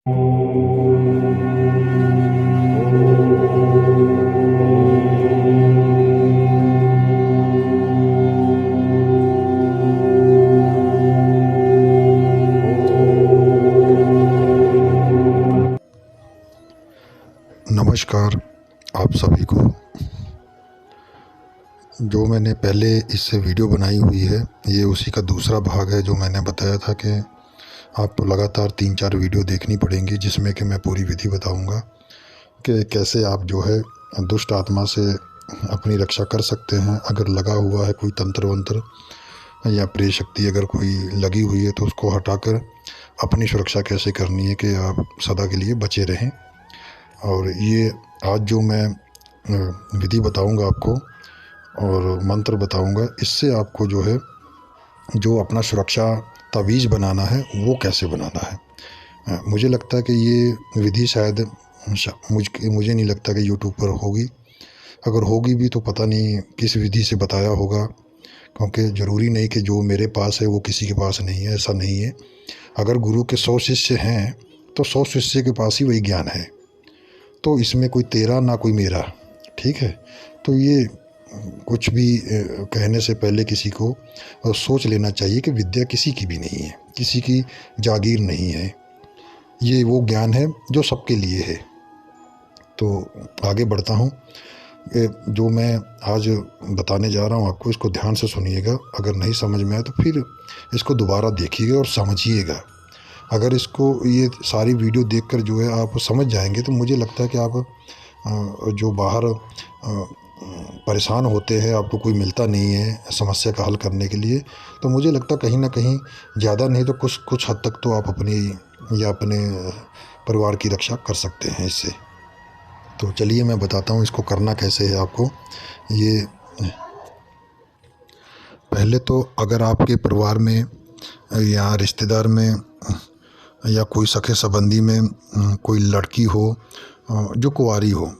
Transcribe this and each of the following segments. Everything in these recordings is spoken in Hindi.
नमस्कार आप सभी को। जो मैंने पहले इससे वीडियो बनाई हुई है, ये उसी का दूसरा भाग है। जो मैंने बताया था कि आपको लगातार 3-4 वीडियो देखनी पड़ेंगी, जिसमें कि मैं पूरी विधि बताऊंगा कि कैसे आप जो है दुष्ट आत्मा से अपनी रक्षा कर सकते हैं। अगर लगा हुआ है कोई तंत्र वंत्र या प्रेत शक्ति अगर कोई लगी हुई है, तो उसको हटाकर अपनी सुरक्षा कैसे करनी है कि आप सदा के लिए बचे रहें। और ये आज जो मैं विधि बताऊंगा आपको और मंत्र बताऊंगा, इससे आपको जो है जो अपना सुरक्षा तावीज़ बनाना है वो कैसे बनाना है। मुझे लगता है कि ये विधि शायद मुझे नहीं लगता कि यूट्यूब पर होगी। अगर होगी भी तो पता नहीं किस विधि से बताया होगा, क्योंकि ज़रूरी नहीं कि जो मेरे पास है वो किसी के पास नहीं है, ऐसा नहीं है। अगर गुरु के 100 शिष्य हैं तो 100 शिष्य के पास ही वही ज्ञान है, तो इसमें कोई तेरा ना कोई मेरा, ठीक है। तो ये कुछ भी कहने से पहले किसी को सोच लेना चाहिए कि विद्या किसी की भी नहीं है, किसी की जागीर नहीं है। ये वो ज्ञान है जो सबके लिए है। तो आगे बढ़ता हूँ। जो मैं आज बताने जा रहा हूँ आपको, इसको ध्यान से सुनिएगा। अगर नहीं समझ में आए तो फिर इसको दोबारा देखिएगा और समझिएगा। अगर इसको ये सारी वीडियो देखकर जो है आप समझ जाएंगे, तो मुझे लगता है कि आप जो बाहर परेशान होते हैं, आपको कोई मिलता नहीं है समस्या का हल करने के लिए, तो मुझे लगता है कहीं ना कहीं ज़्यादा नहीं तो कुछ हद तक तो आप अपनी या अपने परिवार की रक्षा कर सकते हैं इससे। तो चलिए मैं बताता हूँ इसको करना कैसे है आपको। ये पहले तो अगर आपके परिवार में या रिश्तेदार में या कोई सखे संबंधी में कोई लड़की हो जो कुंवारी हो,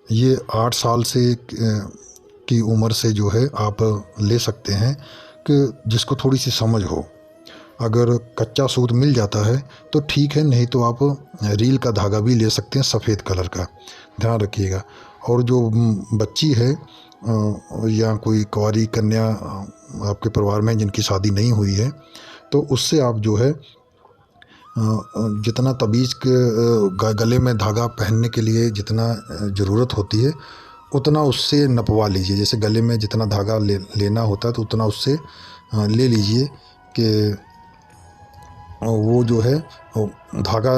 ये 8 साल से की उम्र से जो है आप ले सकते हैं, कि जिसको थोड़ी सी समझ हो। अगर कच्चा सूत मिल जाता है तो ठीक है, नहीं तो आप रील का धागा भी ले सकते हैं सफ़ेद कलर का, ध्यान रखिएगा। और जो बच्ची है या कोई कुंवारी कन्या आपके परिवार में जिनकी शादी नहीं हुई है, तो उससे आप जो है जितना तबीज़ के गले में धागा पहनने के लिए जितना ज़रूरत होती है, उतना उससे नपवा लीजिए। जैसे गले में जितना धागा लेना होता है तो उतना उससे ले लीजिए कि वो जो है धागा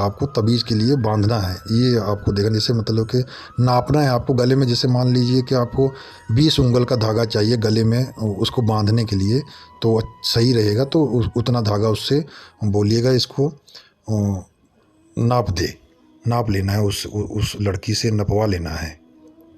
आपको तबीज़ के लिए बांधना है। ये आपको देखना, जैसे मतलब कि नापना है आपको गले में। जैसे मान लीजिए कि आपको 20 उंगल का धागा चाहिए गले में उसको बांधने के लिए, तो सही रहेगा। तो उतना धागा उससे बोलिएगा इसको नाप लेना है, उस लड़की से नपवा लेना है।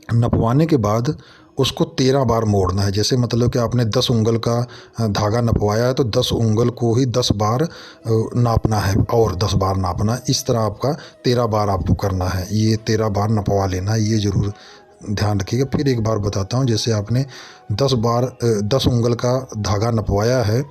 नपवाने के बाद उसको 13 बार मोड़ना है। जैसे मतलब कि आपने 10 उंगल का धागा नपवाया है, तो 10 उंगल को ही 10 बार नापना है और 10 बार नापना। इस तरह आपका 13 बार आपको करना है। ये 13 बार नपवा लेना है, ये ज़रूर ध्यान रखिएगा। फिर एक बार बताता हूँ। जैसे आपने 10 उंगल का धागा नपवाया है,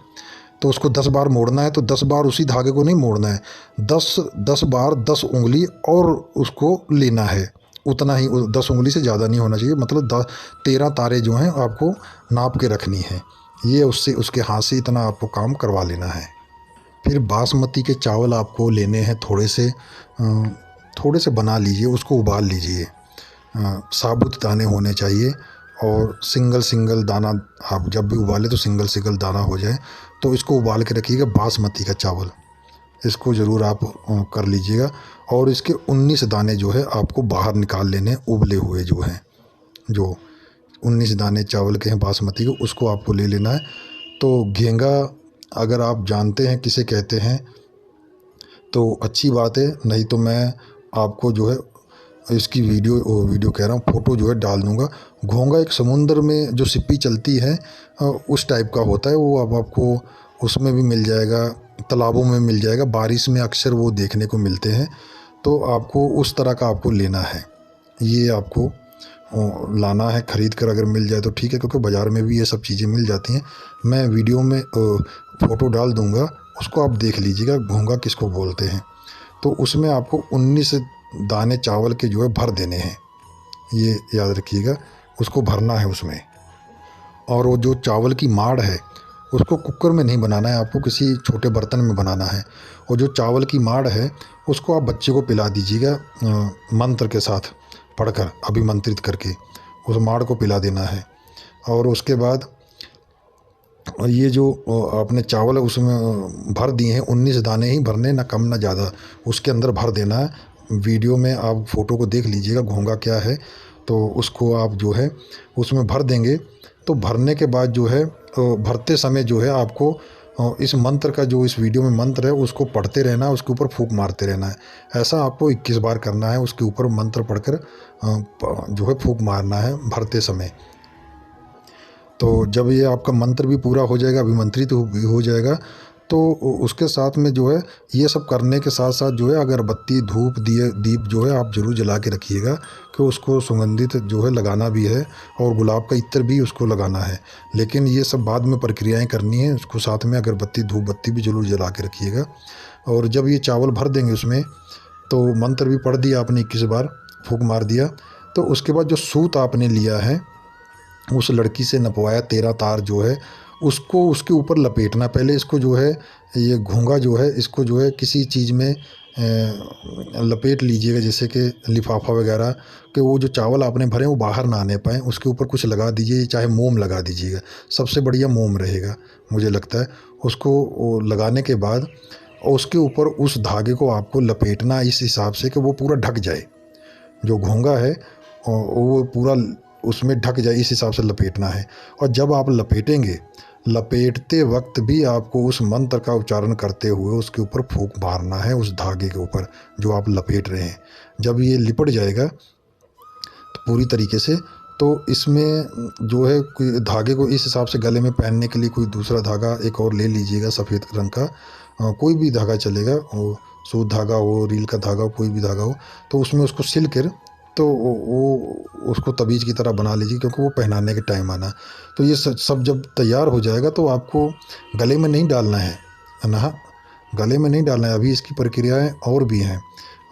तो उसको 10 बार मोड़ना है। तो 10 बार उसी धागे को नहीं मोड़ना है, 10 बार 10 उंगली और उसको लेना है। उतना ही, 10 उंगली से ज़्यादा नहीं होना चाहिए। मतलब 13 तारे जो हैं आपको नाप के रखनी है। ये उसके हाथ से इतना आपको काम करवा लेना है। फिर बासमती के चावल आपको लेने हैं, थोड़े से बना लीजिए, उसको उबाल लीजिए। साबुत दाने होने चाहिए और सिंगल दाना। आप जब भी उबालें तो सिंगल दाना हो जाए। तो इसको उबाल के रखिएगा, बासमती का चावल, इसको ज़रूर आप कर लीजिएगा। और इसके 19 दाने जो है आपको बाहर निकाल लेने, उबले हुए जो हैं, जो 19 दाने चावल के हैं बासमती को, उसको आपको ले लेना है। तो घेंगा अगर आप जानते हैं किसे कहते हैं तो अच्छी बात है, नहीं तो मैं आपको जो है इसकी वीडियो कह रहा हूँ, फ़ोटो जो है डाल दूँगा। घोंगा एक समुद्र में जो सिप्पी चलती है उस टाइप का होता है वो। अब आपको उसमें भी मिल जाएगा, तालाबों में मिल जाएगा, बारिश में अक्सर वो देखने को मिलते हैं। तो आपको उस तरह का आपको लेना है। ये आपको लाना है, ख़रीद कर अगर मिल जाए तो ठीक है, क्योंकि बाज़ार में भी ये सब चीज़ें मिल जाती हैं। मैं वीडियो में फ़ोटो डाल दूँगा, उसको आप देख लीजिएगा घोंगा किसको बोलते हैं। तो उसमें आपको 19 दाने चावल के जो है भर देने हैं, ये याद रखिएगा, उसको भरना है उसमें। और वो जो चावल की माड़ है उसको कुकर में नहीं बनाना है, आपको किसी छोटे बर्तन में बनाना है। और जो चावल की माड़ है उसको आप बच्चे को पिला दीजिएगा मंत्र के साथ पढ़कर, अभिमंत्रित करके उस माड़ को पिला देना है। और उसके बाद ये जो आपने चावल उसमें भर दिए हैं, 19 दाने ही भरने, ना कम ना ज़्यादा, उसके अंदर भर देना है। वीडियो में आप फ़ोटो को देख लीजिएगा घोंघा क्या है, तो उसको आप जो है उसमें भर देंगे। तो भरने के बाद जो है भरते समय जो है आपको इस मंत्र का, जो इस वीडियो में मंत्र है उसको पढ़ते रहना है, उसके ऊपर फूंक मारते रहना है। ऐसा आपको 21 बार करना है, उसके ऊपर मंत्र पढ़कर जो है फूंक मारना है भरते समय। तो जब ये आपका मंत्र भी पूरा हो जाएगा, अभिमंत्रित भी हो जाएगा, तो उसके साथ में जो है ये सब करने के साथ साथ जो है अगरबत्ती, धूप, दिए, दीप जो है आप ज़रूर जला के रखिएगा, कि उसको सुगंधित जो है लगाना भी है, और गुलाब का इत्र भी उसको लगाना है। लेकिन ये सब बाद में प्रक्रियाएं करनी है, उसको साथ में अगरबत्ती, धूप बत्ती भी ज़रूर जला के रखिएगा। और जब ये चावल भर देंगे उसमें, तो मंत्र भी पढ़ दिया आपने 21 बार, फूंक मार दिया, तो उसके बाद जो सूत आपने लिया है उस लड़की से नपवाया 13 तार जो है उसको उसके ऊपर लपेटना। पहले इसको जो है, ये घोंघा जो है इसको जो है किसी चीज़ में लपेट लीजिएगा, जैसे कि लिफाफा वगैरह, कि वो जो चावल आपने भरे वो बाहर ना आने पाए। उसके ऊपर कुछ लगा दीजिए, चाहे मोम लगा दीजिएगा, सबसे बढ़िया मोम रहेगा मुझे लगता है। उसको वो लगाने के बाद और उसके ऊपर उस धागे को आपको लपेटना इस हिसाब से कि वो पूरा ढक जाए, जो घोंघा है वो पूरा उसमें ढक जाए, इस हिसाब से लपेटना है। और जब आप लपेटेंगे, लपेटते वक्त भी आपको उस मंत्र का उच्चारण करते हुए उसके ऊपर फूंक मारना है, उस धागे के ऊपर जो आप लपेट रहे हैं। जब ये लिपट जाएगा तो पूरी तरीके से, तो इसमें जो है कोई धागे को इस हिसाब से गले में पहनने के लिए कोई दूसरा धागा एक और ले लीजिएगा, सफ़ेद रंग का, कोई भी धागा चलेगा, वो सूत धागा हो, रील का धागा हो, कोई भी धागा हो, तो उसमें उसको सिल कर, तो वो उसको तबीज़ की तरह बना लीजिए, क्योंकि वो पहनाने के टाइम आना। तो ये सब जब तैयार हो जाएगा तो आपको गले में नहीं डालना है ना, गले में नहीं डालना है, अभी इसकी प्रक्रियाएं और भी हैं।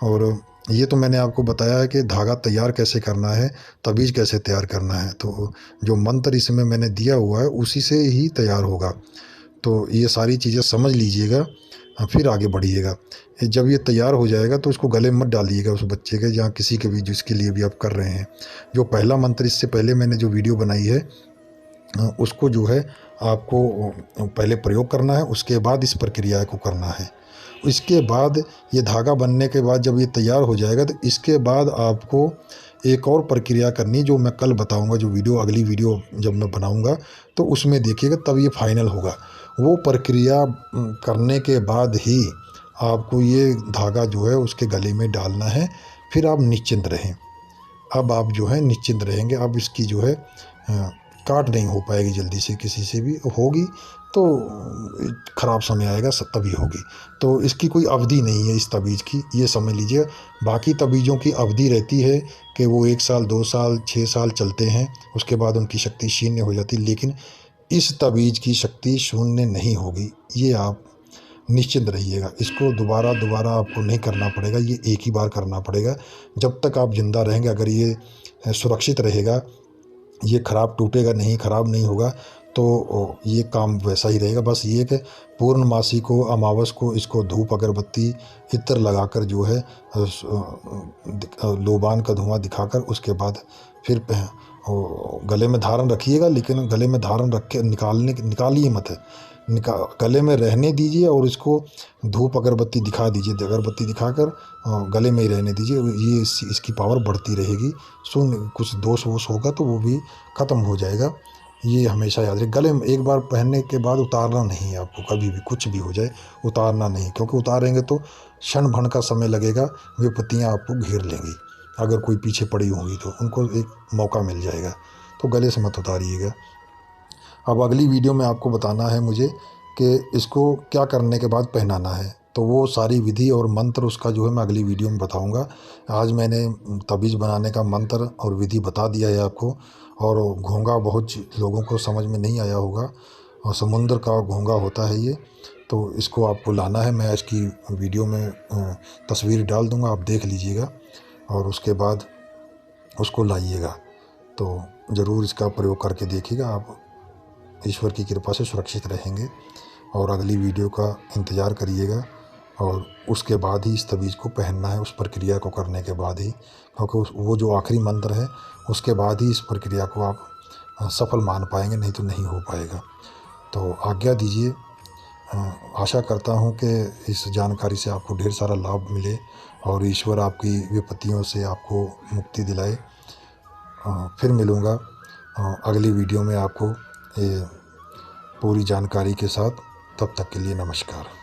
और ये तो मैंने आपको बताया है कि धागा तैयार कैसे करना है, तबीज़ कैसे तैयार करना है। तो जो मंत्र इसमें मैंने दिया हुआ है उसी से ही तैयार होगा। तो ये सारी चीज़ें समझ लीजिएगा, फिर आगे बढ़िएगा। जब ये तैयार हो जाएगा तो उसको गले में मत डालिएगा उस बच्चे के, या किसी के भी जिसके लिए भी आप कर रहे हैं। जो पहला मंत्र, इससे पहले मैंने जो वीडियो बनाई है उसको जो है आपको पहले प्रयोग करना है, उसके बाद इस प्रक्रिया को करना है। इसके बाद ये धागा बनने के बाद जब ये तैयार हो जाएगा तो इसके बाद आपको एक और प्रक्रिया करनी, जो मैं कल बताऊंगा, जो वीडियो अगली वीडियो जब मैं बनाऊंगा तो उसमें देखिएगा, तब ये फाइनल होगा। वो प्रक्रिया करने के बाद ही आपको ये धागा जो है उसके गले में डालना है, फिर आप निश्चिंत रहें। अब आप जो है निश्चिंत रहेंगे। अब इसकी जो है काट नहीं हो पाएगी जल्दी से, किसी से भी होगी तो ख़राब समय आएगा, तभी होगी। तो इसकी कोई अवधि नहीं है इस तबीज़ की, ये समझ लीजिए। बाकी तबीज़ों की अवधि रहती है कि वो 1 साल, 2 साल, 6 साल चलते हैं, उसके बाद उनकी शक्ति शून्य हो जाती है। लेकिन इस तबीज़ की शक्ति शून्य नहीं होगी, ये आप निश्चिंत रहिएगा। इसको दोबारा आपको नहीं करना पड़ेगा, ये एक ही बार करना पड़ेगा जब तक आप ज़िंदा रहेंगे। अगर ये सुरक्षित रहेगा, ये टूटेगा नहीं, ख़राब नहीं होगा, तो ये काम वैसा ही रहेगा। बस ये कि पूर्णमासी को, अमावस को इसको धूप, अगरबत्ती, इत्र लगाकर जो है लोबान का धुआं दिखाकर उसके बाद फिर गले में धारण रखिएगा। लेकिन गले में धारण रख के निकालिए मत, गले में रहने दीजिए और इसको धूप अगरबत्ती दिखा दीजिए, अगरबत्ती दिखाकर गले में ही रहने दीजिए। ये इसकी पावर बढ़ती रहेगी। कुछ दोष वोष होगा तो वो भी ख़त्म हो जाएगा। ये हमेशा याद रहे, गले में एक बार पहनने के बाद उतारना नहीं है आपको, कभी भी कुछ भी हो जाए उतारना नहीं, क्योंकि उतारेंगे तो क्षण भर का समय लगेगा, विपत्तियाँ आपको घेर लेंगी। अगर कोई पीछे पड़ी होंगी तो उनको एक मौका मिल जाएगा, तो गले से मत उतारिएगा। अब अगली वीडियो में आपको बताना है मुझे कि इसको क्या करने के बाद पहनाना है, तो वो सारी विधि और मंत्र उसका जो है मैं अगली वीडियो में बताऊंगा। आज मैंने तबीज़ बनाने का मंत्र और विधि बता दिया है आपको। और घोंघा बहुत लोगों को समझ में नहीं आया होगा, और समुद्र का घोंघा होता है ये। तो इसको आपको लाना है। मैं इसकी वीडियो में तस्वीर डाल दूँगा, आप देख लीजिएगा और उसके बाद उसको लाइएगा। तो ज़रूर इसका प्रयोग करके देखिएगा, आप ईश्वर की कृपा से सुरक्षित रहेंगे। और अगली वीडियो का इंतज़ार करिएगा और उसके बाद ही इस तवीज़ को पहनना है, उस प्रक्रिया को करने के बाद ही, क्योंकि वो जो आखिरी मंत्र है उसके बाद ही इस प्रक्रिया को आप सफल मान पाएंगे, नहीं तो नहीं हो पाएगा। तो आज्ञा दीजिए। आशा करता हूँ कि इस जानकारी से आपको ढेर सारा लाभ मिले और ईश्वर आपकी विपत्तियों से आपको मुक्ति दिलाए। फिर मिलूँगा अगली वीडियो में आपको ये पूरी जानकारी के साथ। तब तक के लिए नमस्कार।